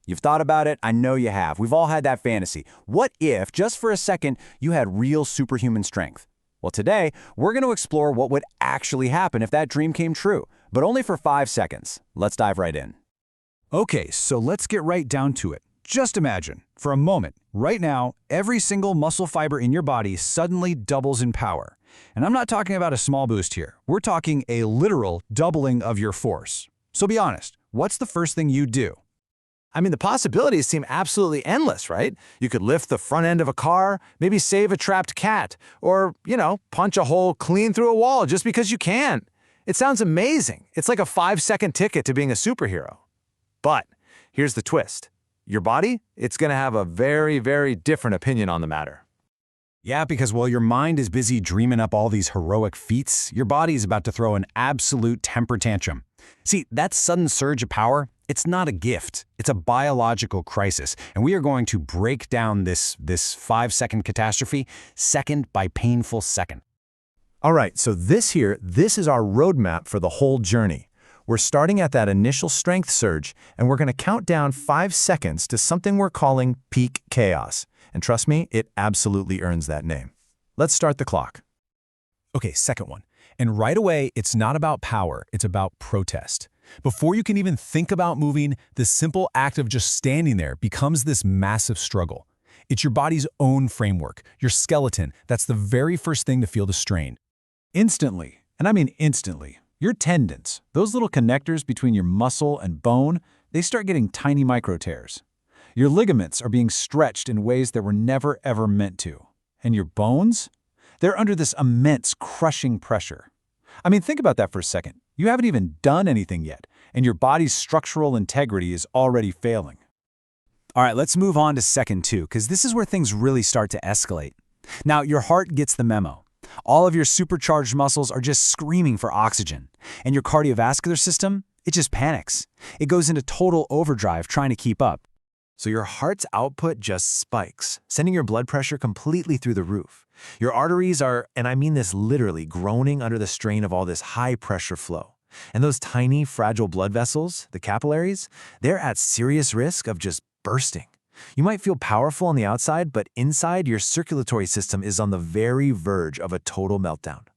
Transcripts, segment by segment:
You've thought about it, I know you have. We've all had that fantasy. What if, just for a second, you had real superhuman strength? Well, today, we're going to explore what would actually happen if that dream came true, but only for 5 seconds. Let's dive right in. Okay, so let's get right down to it. Just imagine, for a moment, right now, every single muscle fiber in your body suddenly doubles in power. And I'm not talking about a small boost here. We're talking a literal doubling of your force. So be honest, what's the first thing you do? I mean, the possibilities seem absolutely endless, right? You could lift the front end of a car, maybe save a trapped cat, or, punch a hole clean through a wall just because you can. It sounds amazing. It's like a 5-second ticket to being a superhero. But here's the twist. Your body, it's going to have a very, very different opinion on the matter. Yeah, because while your mind is busy dreaming up all these heroic feats, your body is about to throw an absolute temper tantrum. See, that sudden surge of power, it's not a gift. It's a biological crisis, and we are going to break down this 5-second catastrophe second by painful second. All right, so this is our roadmap for the whole journey. We're starting at that initial strength surge, and we're going to count down 5 seconds to something we're calling peak chaos. And trust me, it absolutely earns that name. Let's start the clock. Okay, second one. And right away, it's not about power, it's about protest. Before you can even think about moving, the simple act of just standing there becomes this massive struggle. It's your body's own framework, your skeleton, that's the very first thing to feel the strain. Instantly, and I mean instantly, your tendons, those little connectors between your muscle and bone, they start getting tiny micro tears. Your ligaments are being stretched in ways that were never ever meant to. And your bones? They're under this immense crushing pressure. I mean, think about that for a second. You haven't even done anything yet, and your body's structural integrity is already failing. All right, let's move on to second 2, because this is where things really start to escalate. Now, your heart gets the memo. All of your supercharged muscles are just screaming for oxygen. And your cardiovascular system, it just panics. It goes into total overdrive trying to keep up. So your heart's output just spikes, sending your blood pressure completely through the roof. Your arteries are, and I mean this literally, groaning under the strain of all this high-pressure flow. And those tiny, fragile blood vessels, the capillaries, they're at serious risk of just bursting. You might feel powerful on the outside, but inside, your circulatory system is on the very verge of a total meltdown.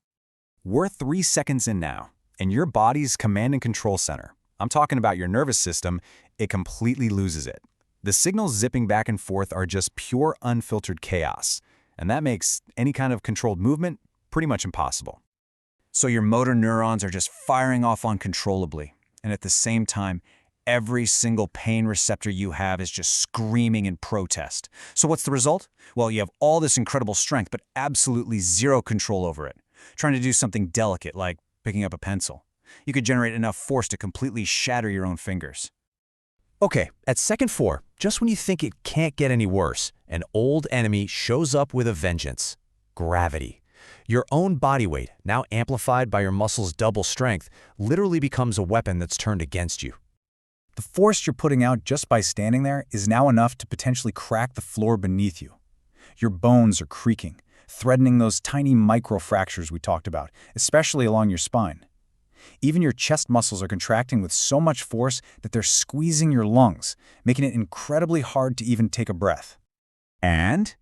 We're 3 seconds in now, and your body's command and control center, I'm talking about your nervous system, it completely loses it. The signals zipping back and forth are just pure unfiltered chaos, and that makes any kind of controlled movement pretty much impossible. So your motor neurons are just firing off uncontrollably, and at the same time, every single pain receptor you have is just screaming in protest. So what's the result? Well, you have all this incredible strength, but absolutely zero control over it. Trying to do something delicate, like picking up a pencil. You could generate enough force to completely shatter your own fingers. Okay, at second 4, just when you think it can't get any worse, an old enemy shows up with a vengeance. Gravity. Your own body weight, now amplified by your muscles' double strength, literally becomes a weapon that's turned against you. The force you're putting out just by standing there is now enough to potentially crack the floor beneath you. Your bones are creaking, threatening those tiny microfractures we talked about, especially along your spine. Even your chest muscles are contracting with so much force that they're squeezing your lungs, making it incredibly hard to even take a breath. And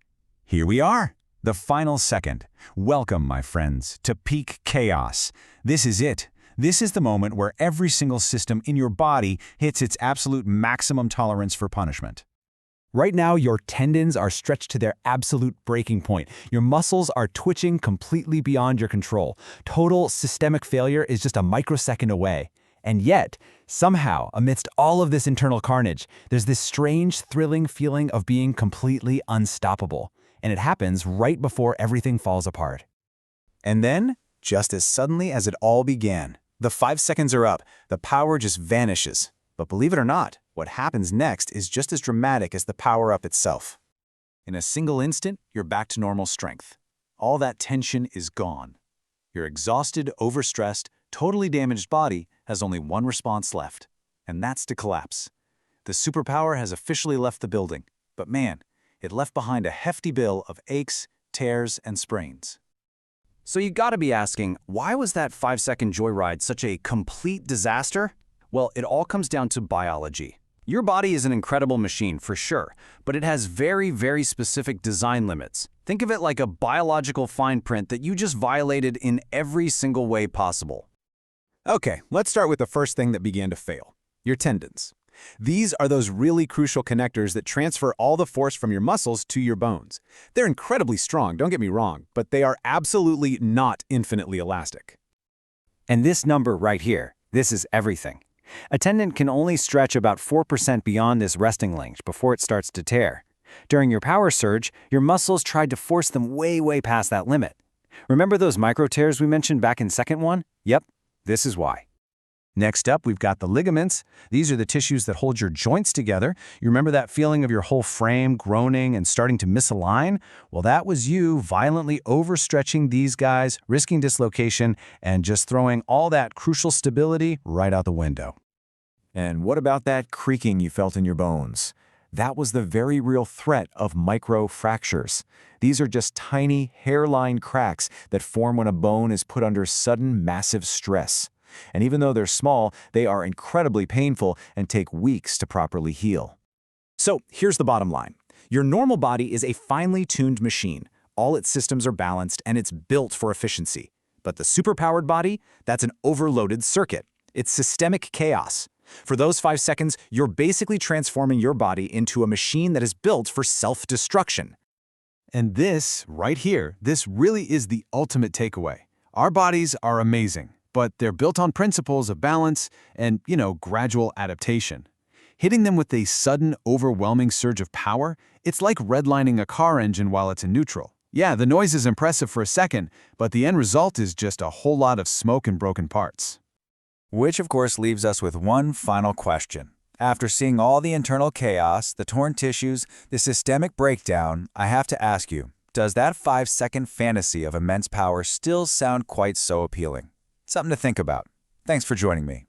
here we are, the final second. Welcome, my friends, to peak chaos. This is it. This is the moment where every single system in your body hits its absolute maximum tolerance for punishment. Right now, your tendons are stretched to their absolute breaking point. Your muscles are twitching completely beyond your control. Total systemic failure is just a microsecond away. And yet, somehow, amidst all of this internal carnage, there's this strange, thrilling feeling of being completely unstoppable. And it happens right before everything falls apart. And then, just as suddenly as it all began, the 5 seconds are up, the power just vanishes. But believe it or not, what happens next is just as dramatic as the power-up itself. In a single instant, you're back to normal strength. All that tension is gone. Your exhausted, overstressed, totally damaged body has only one response left, and that's to collapse. The superpower has officially left the building, but man, it left behind a hefty bill of aches, tears, and sprains. So you gotta be asking, why was that 5-second joyride such a complete disaster? Well, it all comes down to biology. Your body is an incredible machine, for sure, but it has very, very specific design limits. Think of it like a biological fine print that you just violated in every single way possible. Okay, let's start with the first thing that began to fail, your tendons. These are those really crucial connectors that transfer all the force from your muscles to your bones. They're incredibly strong, don't get me wrong, but they are absolutely not infinitely elastic. And this number right here, this is everything. A tendon can only stretch about 4% beyond this resting length before it starts to tear. During your power surge, your muscles tried to force them way past that limit. Remember those micro tears we mentioned back in second one? Yep, this is why. Next up, we've got the ligaments. These are the tissues that hold your joints together. You remember that feeling of your whole frame groaning and starting to misalign? Well, that was you violently overstretching these guys, risking dislocation, and just throwing all that crucial stability right out the window. And what about that creaking you felt in your bones? That was the very real threat of microfractures. These are just tiny hairline cracks that form when a bone is put under sudden massive stress. And even though they're small, they are incredibly painful and take weeks to properly heal. So here's the bottom line. Your normal body is a finely tuned machine. All its systems are balanced and it's built for efficiency. But the superpowered body, that's an overloaded circuit. It's systemic chaos. For those 5 seconds, you're basically transforming your body into a machine that is built for self-destruction. And this, right here, this really is the ultimate takeaway. Our bodies are amazing, but they're built on principles of balance and, gradual adaptation. Hitting them with a sudden, overwhelming surge of power, it's like redlining a car engine while it's in neutral. Yeah, the noise is impressive for a second, but the end result is just a whole lot of smoke and broken parts. Which, of course, leaves us with one final question. After seeing all the internal chaos, the torn tissues, the systemic breakdown, I have to ask you, does that 5-second fantasy of immense power still sound quite so appealing? Something to think about. Thanks for joining me.